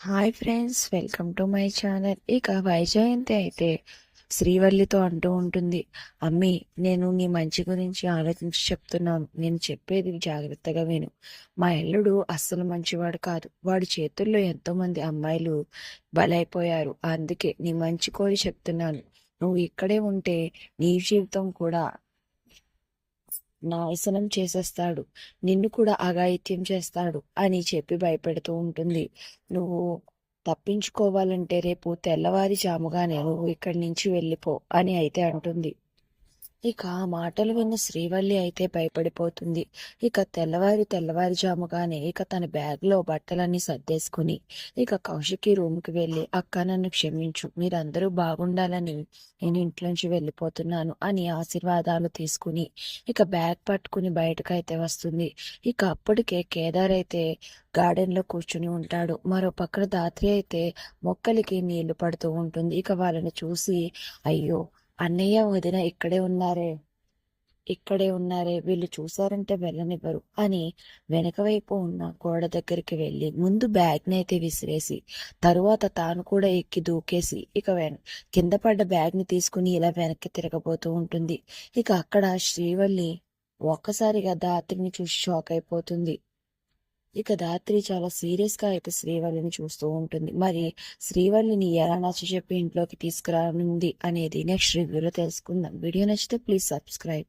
Hi friends, welcome to my channel. ఇక వైజయంతి అయితే శ్రీవల్లితో అంటూ ఉంటుంది, అమ్మి నేను నీ మంచి గురించి ఆలోచించి చెప్తున్నాను. నేను చెప్పేది జాగ్రత్తగా విను. మా అల్లుడు అస్సలు మంచివాడు కాదు. వాడి చేతుల్లో ఎంతో మంది అమ్మాయిలు బలైపోయారు. అందుకే నీ మంచి కోరి చెప్తున్నాను. నువ్వు ఇక్కడే ఉంటే నీ జీవితం కూడా నాశనం చేసేస్తాడు. నిన్ను కూడా అఘాయిత్యం చేస్తాడు అని చెప్పి భయపెడుతూ ఉంటుంది. నువ్వు తప్పించుకోవాలంటే రేపు తెల్లవారుజాముగానే నువ్వు ఇక్కడి నుంచి వెళ్ళిపో అని అయితే అంటుంది. ఇక ఆ మాటలు విన్న శ్రీవల్లి అయితే భయపడిపోతుంది. ఇక తెల్లవారుజాముగానే ఇక తన బ్యాగ్లో బట్టలన్నీ సర్దేసుకుని ఇక కౌశికి రూమ్కి వెళ్ళి, అక్క నన్ను క్షమించు, మీరందరూ బాగుండాలని నేను ఇంట్లోంచి వెళ్ళిపోతున్నాను అని ఆశీర్వాదాలు తీసుకుని ఇక బ్యాగ్ పట్టుకుని బయటకైతే వస్తుంది. ఇక అప్పటికే కేదార్ అయితే గార్డెన్లో కూర్చుని ఉంటాడు. మరో పక్కన ధాత్రి అయితే మొక్కలకి నీళ్లు పడుతూ ఉంటుంది. ఇక వాళ్ళని చూసి, అయ్యో అన్నయ్య వదిన ఇక్కడే ఉన్నారే, వీళ్ళు చూసారంటే వెళ్ళనివ్వరు అని వెనక వైపు ఉన్న గోడ దగ్గరికి వెళ్ళి ముందు బ్యాగ్ని అయితే విసిరేసి తరువాత తాను కూడా ఎక్కి దూకేసి ఇక కింద పడ్డ బ్యాగ్ని తీసుకుని ఇలా వెనక్కి తిరగబోతూ ఉంటుంది. ఇక అక్కడ శ్రీవల్లి ఒక్కసారిగా ధాత్రిని చూసి షాక్ అయిపోతుంది. ఇక ధాత్రి చాలా సీరియస్ గా అయితే శ్రీవల్లిని చూస్తూ ఉంటుంది. మరి శ్రీవల్లిని ఎలా నచ్చ చెప్పి ఇంట్లోకి తీసుకురానుంది అనేది నెక్స్ట్ రివ్యూలో తెలుసుకుందాం. వీడియో నచ్చితే ప్లీజ్ సబ్స్క్రైబ్.